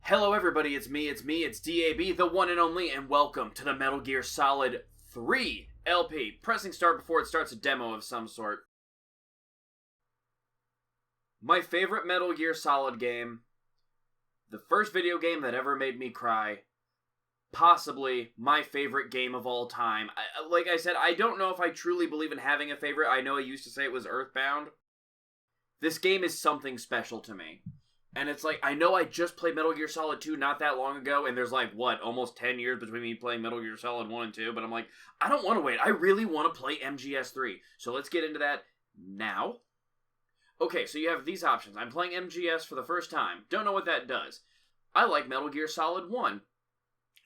Hello everybody, it's me, it's DAB, the one and only, and welcome to the Metal Gear Solid 3 LP. Pressing start before it starts a demo of some sort. My favorite Metal Gear Solid game, the first video game that ever made me cry, possibly my favorite game of all time. Like I said, I don't know if I truly believe in having a favorite. I know I used to say it was Earthbound. This game is something special to me. And it's like, I know I just played Metal Gear Solid 2 not that long ago, and there's like, almost 10 years between me playing Metal Gear Solid 1 and 2, but I'm like, I don't want to wait. I really want to play MGS3. So let's get into that now. Okay, so you have these options. I'm playing MGS for the first time. Don't know what that does. I like Metal Gear Solid 1.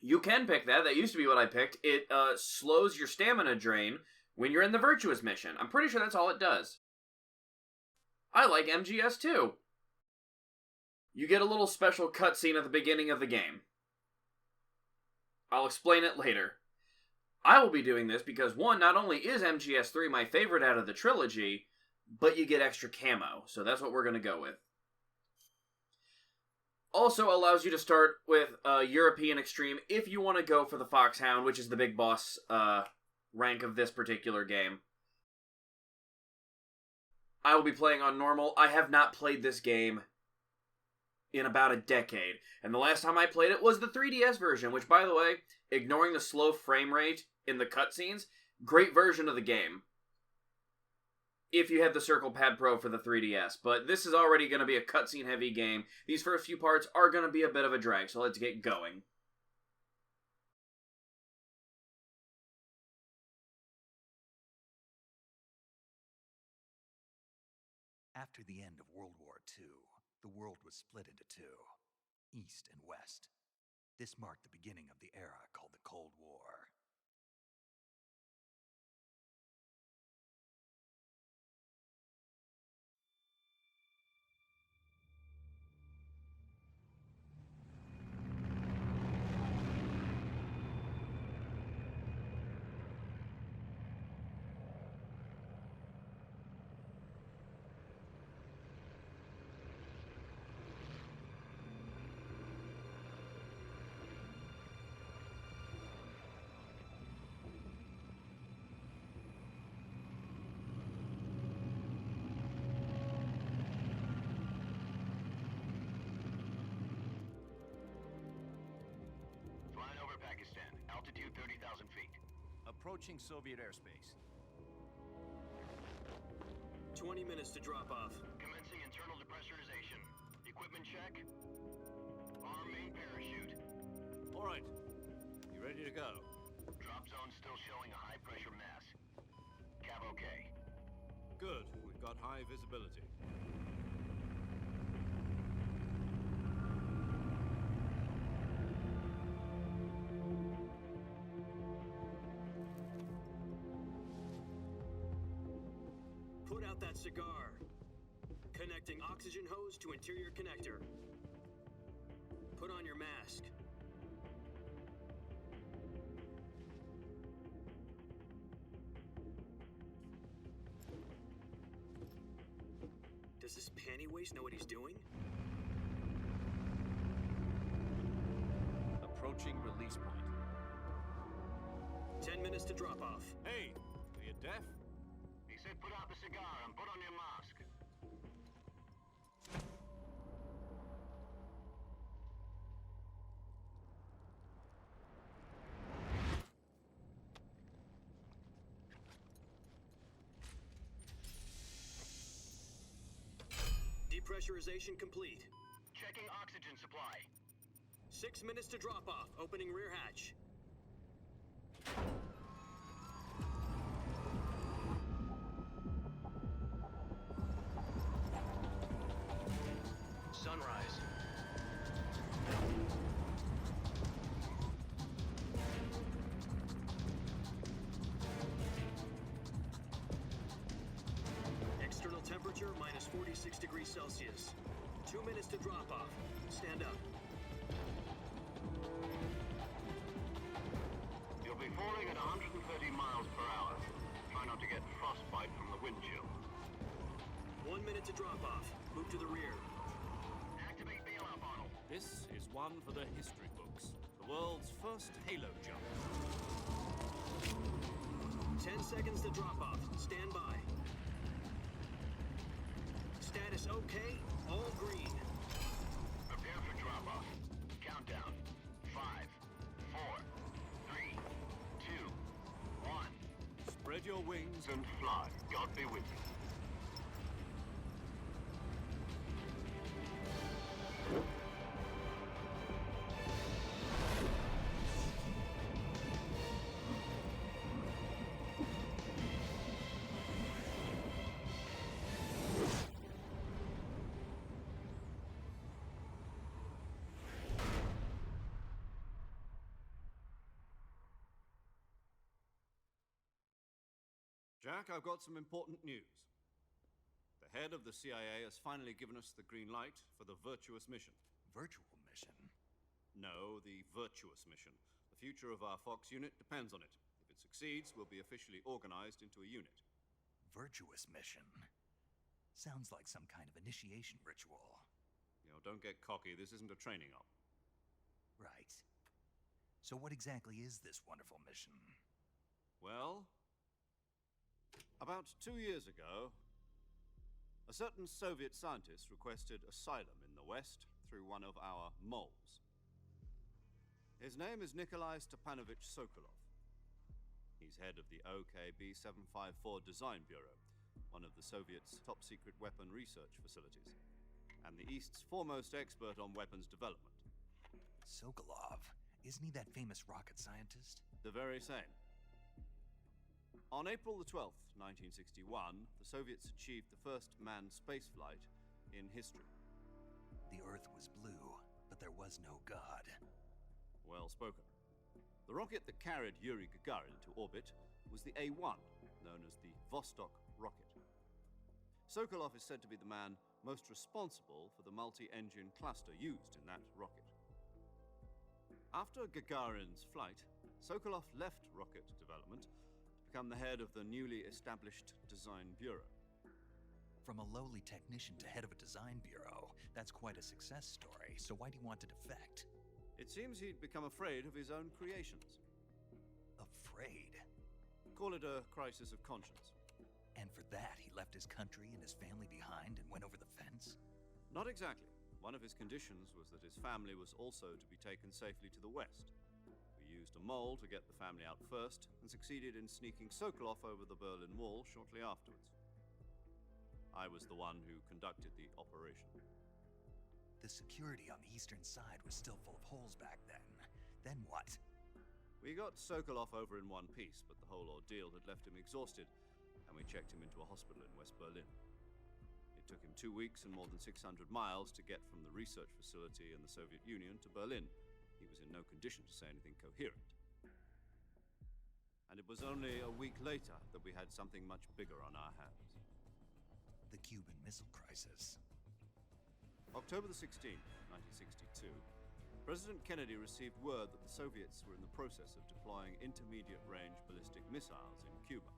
You can pick that. That used to be what I picked. It slows your stamina drain when you're in the Virtuous mission. I'm pretty sure that's all it does. I like MGS 2. You get a little special cutscene at the beginning of the game. I'll explain it later. I will be doing this because, one, not only is MGS3 my favorite out of the trilogy, but you get extra camo, so that's what we're going to go with. Also allows you to start with European Extreme if you want to go for the Foxhound, which is the big boss rank of this particular game. I will be playing on normal. I have not played this game in about a decade. And the last time I played it was the 3DS version, which, by the way, ignoring the slow frame rate in the cutscenes, great version of the game. If you have the Circle Pad Pro for the 3DS. But this is already going to be a cutscene-heavy game. These first few parts are going to be a bit of a drag, so let's get going. After the end of World War II, the world was split into two, East and West. This marked the beginning of the era called the Cold War. Altitude 30,000 feet. Approaching Soviet airspace. 20 minutes to drop off. Commencing internal depressurization. Equipment check. Arm main parachute. All right. You ready to go? Drop zone still showing a high pressure mass. Cav okay. Good. We've got high visibility. Put out that cigar. Connecting oxygen hose to interior connector. Put on your mask. Does this panty waste know what he's doing? Approaching release point. 10 minutes to drop off. Hey, are you deaf? He said put out the cigar and put on your mask. Depressurization complete. Checking oxygen supply. 6 minutes to drop off. Opening rear hatch. Sunrise. External temperature minus 46 degrees Celsius. 2 minutes to drop off. Stand up. You'll be falling at 130 miles per hour. Try not to get frostbite from the wind chill. 1 minute to drop off. Move to the rear. Activate bailout model. This is one for the history books. The world's first Halo jump. 10 seconds to drop off. Stand by. Status okay. All green. Prepare for drop-off. Countdown. 5, 4, 3, 2, 1. Spread your wings And fly. God be with you. Jack, I've got some important news. The head of the CIA has finally given us the green light for the Virtuous mission. Virtual mission? No, the Virtuous mission. The future of our Fox unit depends on it. If it succeeds, we'll be officially organized into a unit. Virtuous mission? Sounds like some kind of initiation ritual. You know, don't get cocky. This isn't a training op. Right. So what exactly is this wonderful mission? Well, about 2 years ago, a certain Soviet scientist requested asylum in the West through one of our moles. His name is Nikolai Sokolov. He's head of the OKB 754 Design Bureau, one of the Soviets' top-secret weapon research facilities, and the East's foremost expert on weapons development. Sokolov? Isn't he that famous rocket scientist? The very same. On April the 12th, 1961, the Soviets achieved the first manned spaceflight in history. The Earth was blue, but there was no God. Well spoken. The rocket that carried Yuri Gagarin to orbit was the A-1, known as the Vostok rocket. Sokolov is said to be the man most responsible for the multi-engine cluster used in that rocket. After Gagarin's flight, Sokolov left rocket development to become the head of the newly established Design Bureau. From a lowly technician to head of a design bureau, that's quite a success story, so why'd he want to defect? It seems he'd become afraid of his own creations. Afraid? Call it a crisis of conscience. And for that, he left his country and his family behind and went over the fence? Not exactly. One of his conditions was that his family was also to be taken safely to the west. We used a mole to get the family out first, and succeeded in sneaking Sokolov over the Berlin Wall shortly afterwards. I was the one who conducted the operation. The security on the eastern side was still full of holes back then. Then what? We got Sokolov over in one piece, but the whole ordeal had left him exhausted, and we checked him into a hospital in West Berlin. It took him 2 weeks and more than 600 miles to get from the research facility in the Soviet Union to Berlin. He was in no condition to say anything coherent. And it was only a week later that we had something much bigger on our hands. The Cuban Missile Crisis. October the 16th, 1962, President Kennedy received word that the Soviets were in the process of deploying intermediate-range ballistic missiles in Cuba.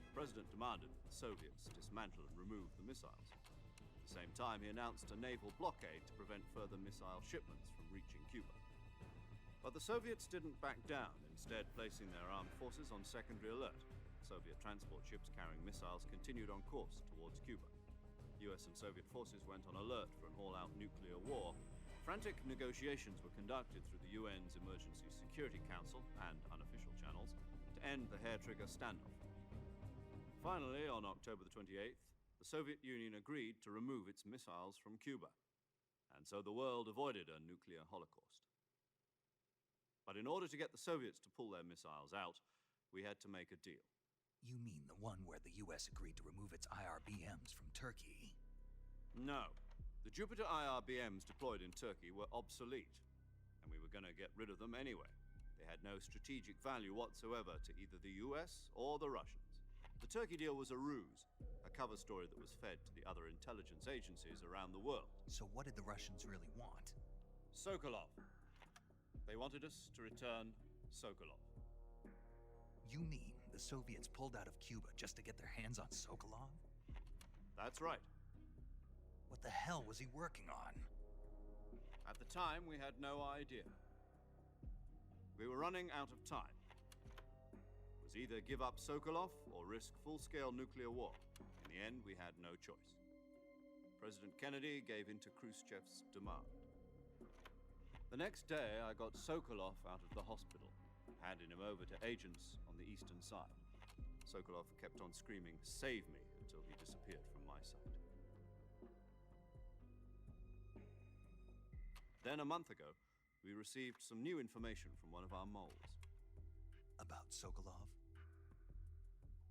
The President demanded that the Soviets dismantle and remove the missiles. At the same time, he announced a naval blockade to prevent further missile shipments from reaching Cuba. But the Soviets didn't back down, instead placing their armed forces on secondary alert. Soviet transport ships carrying missiles continued on course towards Cuba. US and Soviet forces went on alert for an all-out nuclear war. Frantic negotiations were conducted through the UN's Emergency Security Council and unofficial channels to end the hair-trigger standoff. Finally, on October the 28th, the Soviet Union agreed to remove its missiles from Cuba, and so the world avoided a nuclear holocaust. But in order to get the Soviets to pull their missiles out, we had to make a deal. You mean the one where the US agreed to remove its IRBMs from Turkey? No. The Jupiter IRBMs deployed in Turkey were obsolete, and we were going to get rid of them anyway. They had no strategic value whatsoever to either the US or the Russians. The Turkey deal was a ruse, a cover story that was fed to the other intelligence agencies around the world. So what did the Russians really want? Sokolov. They wanted us to return Sokolov. You mean the Soviets pulled out of Cuba just to get their hands on Sokolov? That's right. What the hell was he working on? At the time, we had no idea. We were running out of time. It was either give up Sokolov or risk full-scale nuclear war. In the end, we had no choice. President Kennedy gave in to Khrushchev's demand. The next day, I got Sokolov out of the hospital, handing him over to agents on the eastern side. Sokolov kept on screaming, "Save me," until he disappeared from my sight. Then, a month ago, we received some new information from one of our moles. About Sokolov?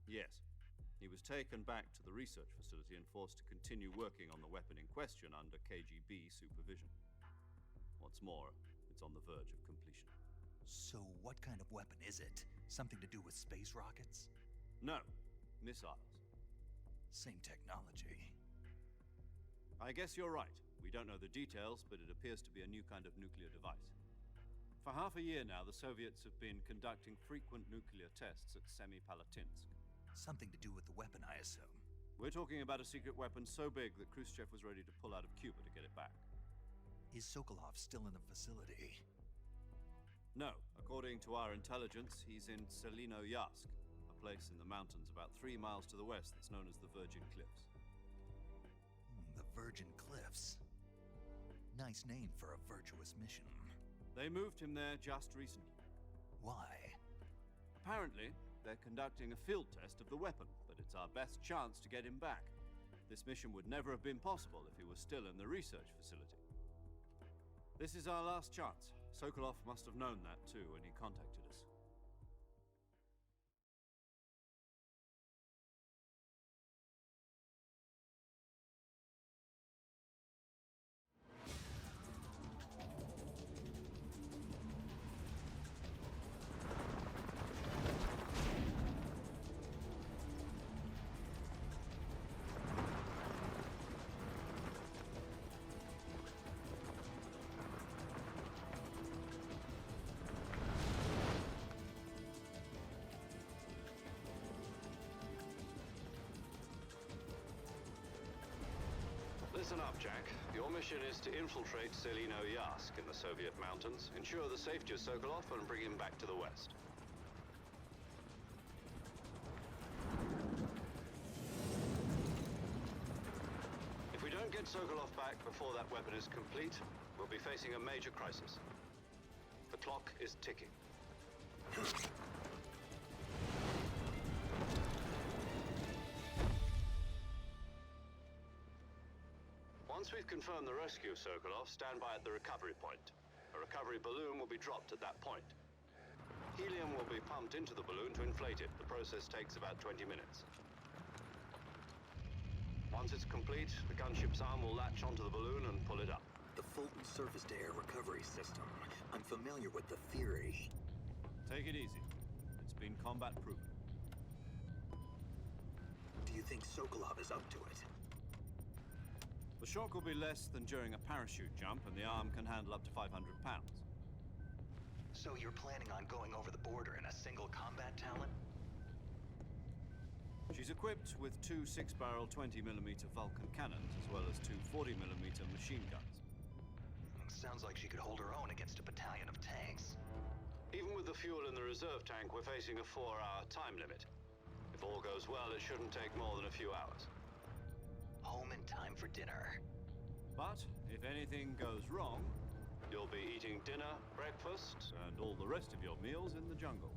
Yes. He was taken back to the research facility and forced to continue working on the weapon in question under KGB supervision. What's more, it's on the verge of completion. So what kind of weapon is it? Something to do with space rockets? No, missiles. Same technology. I guess you're right. We don't know the details, but it appears to be a new kind of nuclear device. For half a year now, the Soviets have been conducting frequent nuclear tests at Semipalatinsk. Something to do with the weapon, I assume. We're talking about a secret weapon so big that Khrushchev was ready to pull out of Cuba to get it back. Is Sokolov still in the facility? No. According to our intelligence, he's in Selino-Yarsk, a place in the mountains about 3 miles to the west that's known as the Virgin Cliffs. The Virgin Cliffs. Nice name for a virtuous mission. They moved him there just recently. Why? Apparently, they're conducting a field test of the weapon, but it's our best chance to get him back. This mission would never have been possible if he was still in the research facility. This is our last chance. Sokolov must have known that too when he contacted us. Listen up, Jack. Your mission is to infiltrate Selino-Yarsk in the Soviet mountains, ensure the safety of Sokolov, and bring him back to the West. If we don't get Sokolov back before that weapon is complete, we'll be facing a major crisis. The clock is ticking. Once we've confirmed the rescue of Sokolov, stand by at the recovery point. A recovery balloon will be dropped at that point. Helium will be pumped into the balloon to inflate it. The process takes about 20 minutes. Once it's complete, the gunship's arm will latch onto the balloon and pull it up. The Fulton surface-to-air recovery system. I'm familiar with the theory. Take it easy. It's been combat-proven. Do you think Sokolov is up to it? The shock will be less than during a parachute jump, and the arm can handle up to 500 pounds. So you're planning on going over the border in a single combat talent? She's equipped with 2 6-barrel 20mm Vulcan cannons, as well as 2 40mm machine guns. Sounds like she could hold her own against a battalion of tanks. Even with the fuel in the reserve tank, we're facing a 4-hour time limit. If all goes well, it shouldn't take more than a few hours. Home in time for dinner. But if anything goes wrong, You'll be eating dinner, breakfast, and all the rest of your meals in the jungle.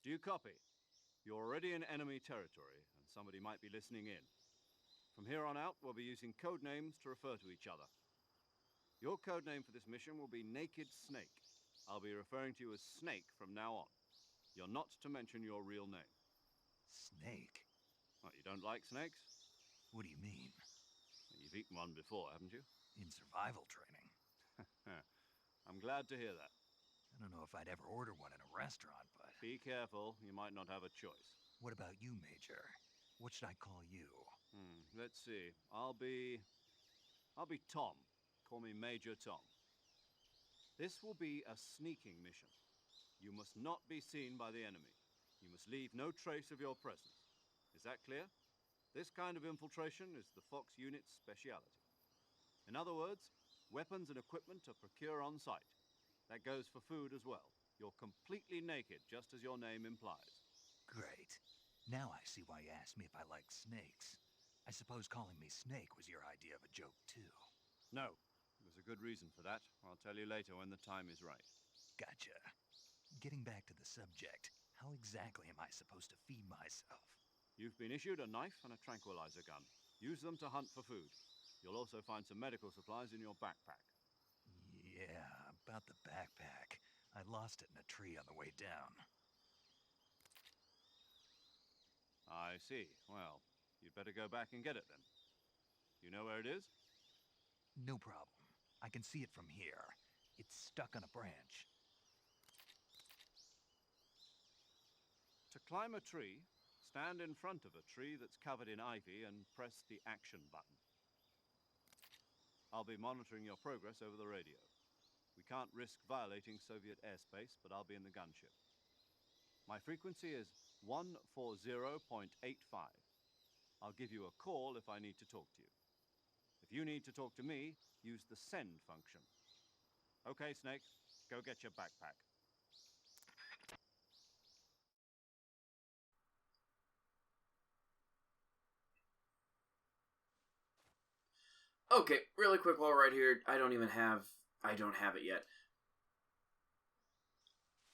Do you copy? You're already in enemy territory, and somebody might be listening in. From here on out, we'll be using code names to refer to each other. Your code name for this mission will be Naked Snake. I'll be referring to you as Snake from now on. You're not to mention your real name. Snake? What, you don't like snakes? What do you mean? You've eaten one before, haven't you? In survival training? I'm glad to hear that. I don't know if I'd ever order one in a restaurant, but... Be careful, you might not have a choice. What about you, Major? What should I call you? Let's see. I'll be Tom. Call me Major Tom. This will be a sneaking mission. You must not be seen by the enemy. You must leave no trace of your presence. Is that clear? This kind of infiltration is the Fox unit's speciality. In other words, weapons and equipment are procured on site. That goes for food as well. You're completely naked, just as your name implies. Great. Now I see why you asked me if I like snakes. I suppose calling me Snake was your idea of a joke, too. No, there's a good reason for that. I'll tell you later when the time is right. Gotcha. Getting back to the subject, how exactly am I supposed to feed myself? You've been issued a knife and a tranquilizer gun. Use them to hunt for food. You'll also find some medical supplies in your backpack. Yeah, about the backpack. I lost it in a tree on the way down. I see. Well, you'd better go back and get it then. You know where it is? No problem. I can see it from here. It's stuck on a branch. To climb a tree, stand in front of a tree that's covered in ivy and press the action button. I'll be monitoring your progress over the radio. We can't risk violating Soviet airspace, but I'll be in the gunship. My frequency is 140.85. I'll give you a call if I need to talk to you. If you need to talk to me, use the send function. Okay, Snake, go get your backpack. Okay, really quick while we're right here, I don't have it yet.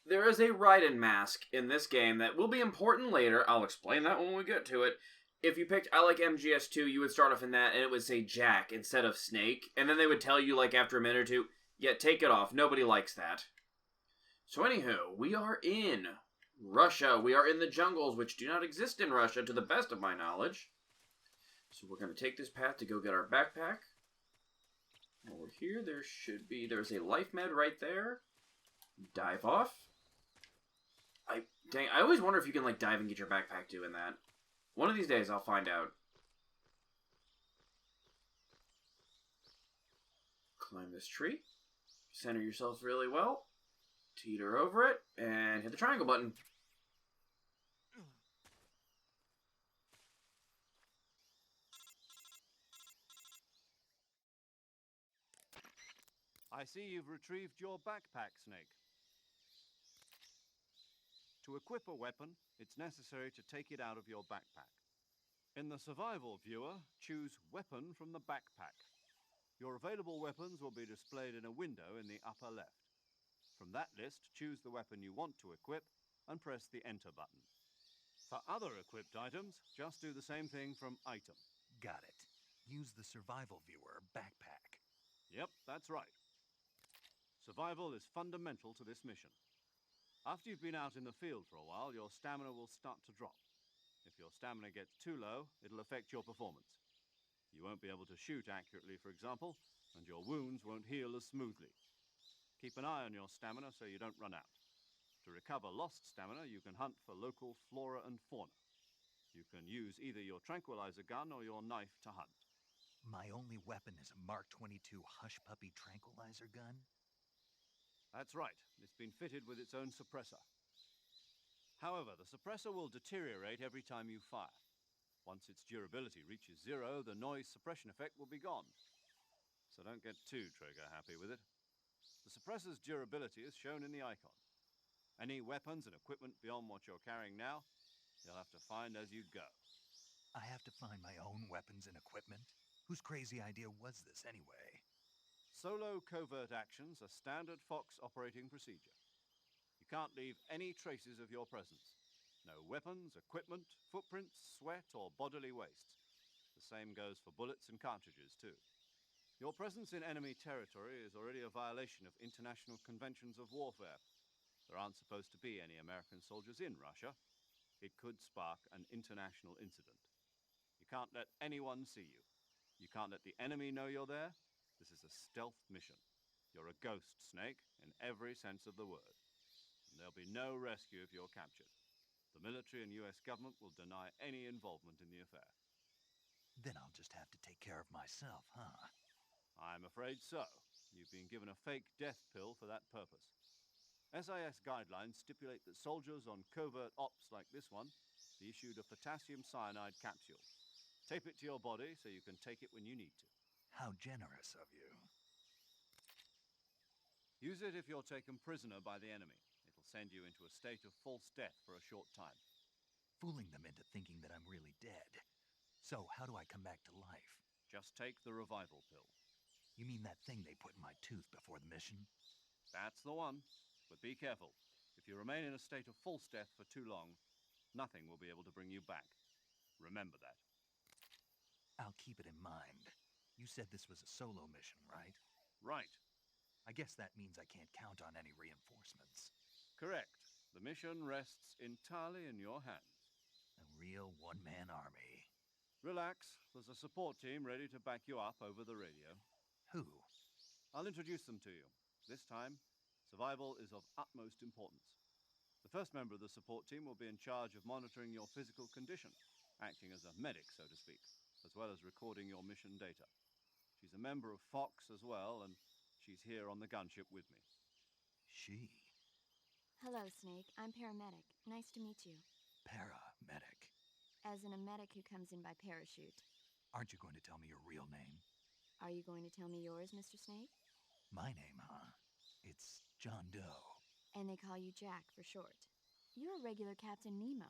There is a Raiden mask in this game that will be important later. I'll explain that when we get to it. If you picked I like MGS2, you would start off in that, and it would say Jack instead of Snake. And then they would tell you, like, after a minute or two, yeah, take it off. Nobody likes that. So anywho, we are in Russia. We are in the jungles, which do not exist in Russia, to the best of my knowledge. So we're going to take this path to go get our backpack. Over here, there's a life med right there. Dive off. I always wonder if you can, like, dive and get your backpack doing that. One of these days, I'll find out. Climb this tree. Center yourself really well. Teeter over it, and hit the triangle button. I see you've retrieved your backpack, Snake. To equip a weapon, it's necessary to take it out of your backpack. In the survival viewer, choose Weapon from the backpack. Your available weapons will be displayed in a window in the upper left. From that list, choose the weapon you want to equip and press the Enter button. For other equipped items, just do the same thing from Item. Got it. Use the survival viewer backpack. Yep, that's right. Survival is fundamental to this mission. After you've been out in the field for a while, your stamina will start to drop. If your stamina gets too low, it'll affect your performance. You won't be able to shoot accurately, for example, and your wounds won't heal as smoothly. Keep an eye on your stamina so you don't run out. To recover lost stamina, you can hunt for local flora and fauna. You can use either your tranquilizer gun or your knife to hunt. My only weapon is a Mark 22 Hush Puppy tranquilizer gun? That's right. It's been fitted with its own suppressor. However, the suppressor will deteriorate every time you fire. Once its durability reaches 0, the noise suppression effect will be gone. So don't get too trigger happy with it. The suppressor's durability is shown in the icon. Any weapons and equipment beyond what you're carrying now, you'll have to find as you go. I have to find my own weapons and equipment? Whose crazy idea was this anyway? Solo covert actions are standard Fox operating procedure. You can't leave any traces of your presence. No weapons, equipment, footprints, sweat, or bodily waste. The same goes for bullets and cartridges, too. Your presence in enemy territory is already a violation of international conventions of warfare. There aren't supposed to be any American soldiers in Russia. It could spark an international incident. You can't let anyone see you. You can't let the enemy know you're there. This is a stealth mission. You're a ghost, Snake, in every sense of the word. And there'll be no rescue if you're captured. The military and US government will deny any involvement in the affair. Then I'll just have to take care of myself, huh? I'm afraid so. You've been given a fake death pill for that purpose. SIS guidelines stipulate that soldiers on covert ops like this one be issued a potassium cyanide capsule. Tape it to your body so you can take it when you need to. How generous of you. Use it if you're taken prisoner by the enemy. It'll send you into a state of false death for a short time. Fooling them into thinking that I'm really dead. So how do I come back to life? Just take the revival pill. You mean that thing they put in my tooth before the mission? That's the one. But be careful. If you remain in a state of false death for too long, nothing will be able to bring you back. Remember that. I'll keep it in mind. You said this was a solo mission, right? Right. I guess that means I can't count on any reinforcements. Correct. The mission rests entirely in your hands. A real one-man army. Relax. There's a support team ready to back you up over the radio. Who? I'll introduce them to you. This time, survival is of utmost importance. The first member of the support team will be in charge of monitoring your physical condition, acting as a medic, so to speak, as well as recording your mission data. She's a member of Fox as well, and she's here on the gunship with me. She? Hello, Snake. I'm paramedic. Nice to meet you. Paramedic. As in a medic who comes in by parachute. Aren't you going to tell me your real name? Are you going to tell me yours, Mr. Snake? My name, huh? It's John Doe. And they call you Jack for short. You're a regular Captain Nemo.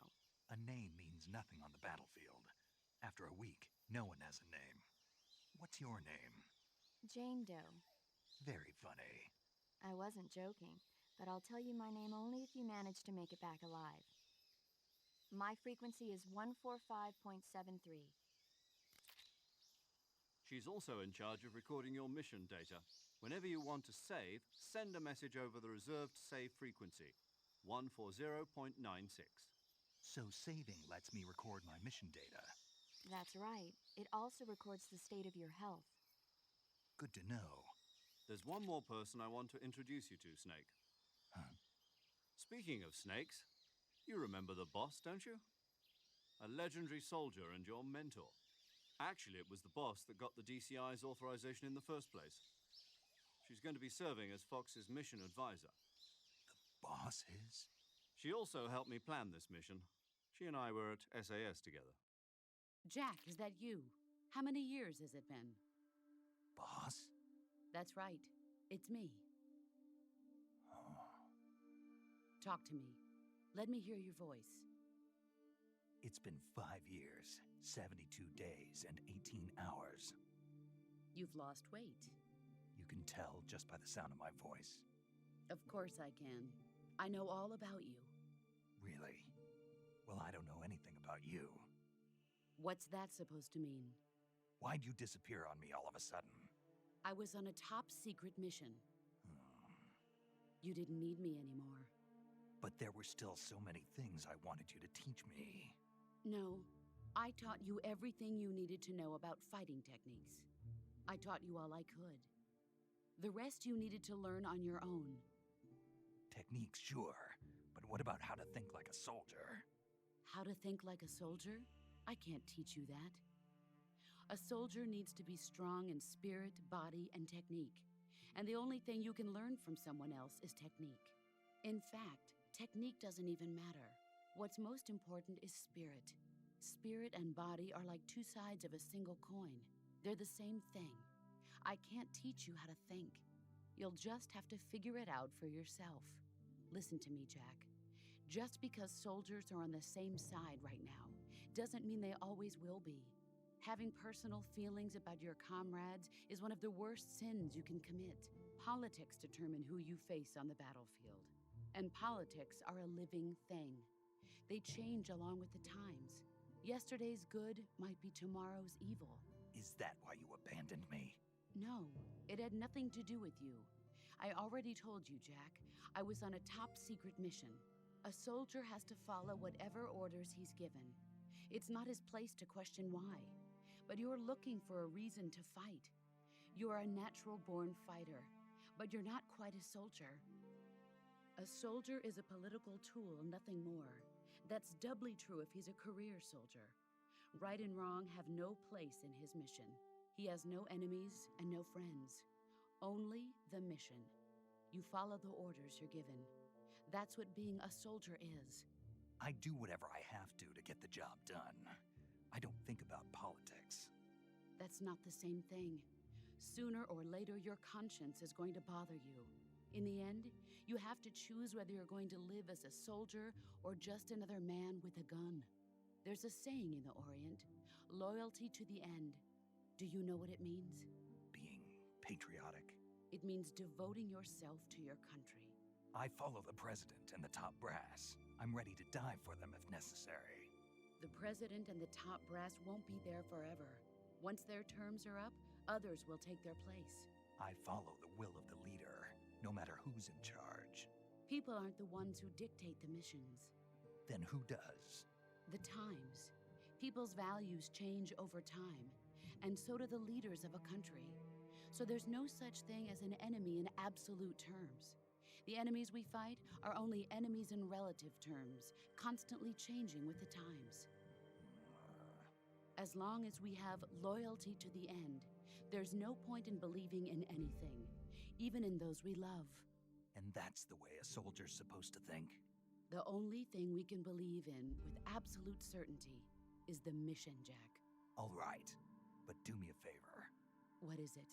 A name means nothing on the battlefield. After a week, no one has a name. What's your name? Jane Doe. Very funny. I wasn't joking, but I'll tell you my name only if you manage to make it back alive. My frequency is 145.73. She's also in charge of recording your mission data. Whenever you want to save, send a message over the reserved save frequency, 140.96. So saving lets me record my mission data. That's right. It also records the state of your health. Good to know. There's one more person I want to introduce you to, Snake. Huh? Speaking of snakes, you remember the boss, don't you? A legendary soldier and your mentor. Actually, it was the boss that got the DCI's authorization in the first place. She's going to be serving as Fox's mission advisor. The boss is? She also helped me plan this mission. She and I were at SAS together. Jack, is that you? How many years has it been? Boss? That's right. It's me. Oh. Talk to me. Let me hear your voice. It's been 5 years, 72 days, and 18 hours. You've lost weight. You can tell just by the sound of my voice. Of course I can. I know all about you. Really? Well, I don't know anything about you. What's that supposed to mean? Why'd you disappear on me all of a sudden? I was on a top-secret mission. Hmm. You didn't need me anymore. But there were still so many things I wanted you to teach me. No, I taught you everything you needed to know about fighting techniques. I taught you all I could. The rest you needed to learn on your own. Techniques, sure. But what about how to think like a soldier? How to think like a soldier? I can't teach you that. A soldier needs to be strong in spirit, body, and technique. And the only thing you can learn from someone else is technique. In fact, technique doesn't even matter. What's most important is spirit. Spirit and body are like two sides of a single coin. They're the same thing. I can't teach you how to think. You'll just have to figure it out for yourself. Listen to me, Jack. Just because soldiers are on the same side right now doesn't mean they always will be. Having personal feelings about your comrades is one of the worst sins you can commit. Politics determine who you face on the battlefield. And politics are a living thing. They change along with the times. Yesterday's good might be tomorrow's evil. Is that why you abandoned me? No, it had nothing to do with you. I already told you, Jack. I was on a top-secret mission. A soldier has to follow whatever orders he's given. It's not his place to question why. But you're looking for a reason to fight. You are a natural-born fighter, but you're not quite a soldier. A soldier is a political tool, nothing more. That's doubly true if he's a career soldier. Right and wrong have no place in his mission. He has no enemies and no friends. Only the mission. You follow the orders you're given. That's what being a soldier is. I do whatever I have to get the job done. I don't think about politics. That's not the same thing. Sooner or later, your conscience is going to bother you. In the end, you have to choose whether you're going to live as a soldier or just another man with a gun. There's a saying in the Orient, loyalty to the end. Do you know what it means? Being patriotic. It means devoting yourself to your country. I follow the president and the top brass. I'm ready to die for them if necessary. The president and the top brass won't be there forever. Once their terms are up, others will take their place. I follow the will of the leader, no matter who's in charge. People aren't the ones who dictate the missions. Then who does? The times. People's values change over time, and so do the leaders of a country. So there's no such thing as an enemy in absolute terms. The enemies we fight are only enemies in relative terms, constantly changing with the times. As long as we have loyalty to the end, there's no point in believing in anything, even in those we love. And that's the way a soldier's supposed to think? The only thing we can believe in with absolute certainty is the mission, Jack. All right, but do me a favor. What is it?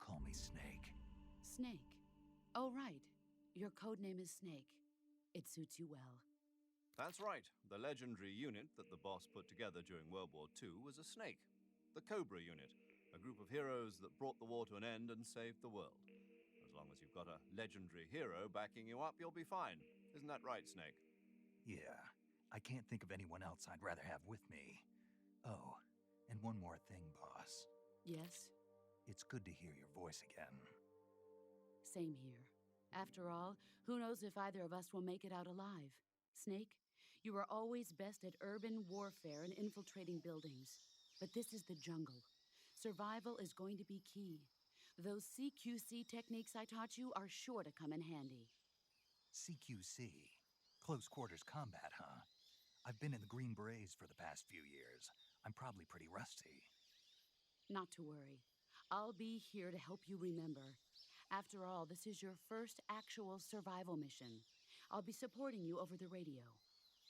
Call me Snake. Snake. Oh, right. Your code name is Snake. It suits you well. That's right. The legendary unit that the boss put together during World War II was a snake. The Cobra unit, a group of heroes that brought the war to an end and saved the world. As long as you've got a legendary hero backing you up, you'll be fine. Isn't that right, Snake? Yeah, I can't think of anyone else I'd rather have with me. Oh, and one more thing, boss. Yes? It's good to hear your voice again. Same here. After all, who knows if either of us will make it out alive? Snake, you are always best at urban warfare and infiltrating buildings. But this is the jungle. Survival is going to be key. Those CQC techniques I taught you are sure to come in handy. CQC? Close quarters combat, huh? I've been in the Green Berets for the past few years. I'm probably pretty rusty. Not to worry. I'll be here to help you remember. After all, this is your first actual survival mission. I'll be supporting you over the radio.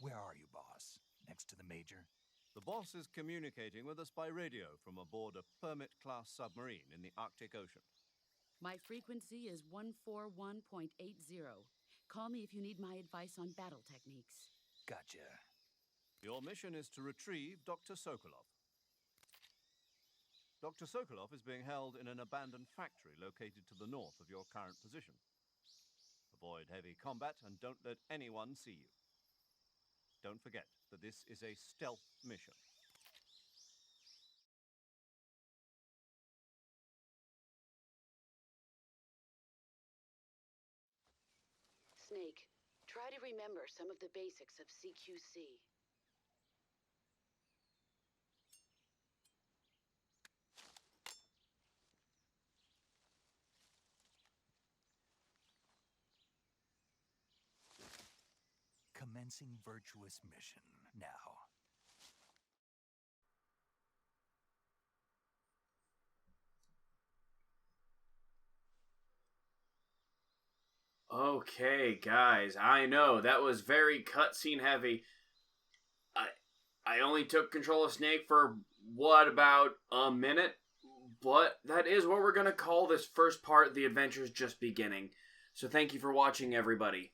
Where are you, boss? Next to the Major? The boss is communicating with us by radio from aboard a Permit-class submarine in the Arctic Ocean. My frequency is 141.80. Call me if you need my advice on battle techniques. Gotcha. Your mission is to retrieve Dr. Sokolov. Dr. Sokolov is being held in an abandoned factory located to the north of your current position. Avoid heavy combat and don't let anyone see you. Don't forget that this is a stealth mission. Snake, try to remember some of the basics of CQC. Commencing Virtuous mission now. Okay, guys, I know that was very cutscene heavy. I only took control of Snake for about a minute, but that is what we're gonna call this first part. The adventure's just beginning. So thank you for watching, everybody.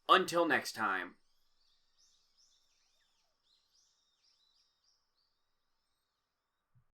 Until next time.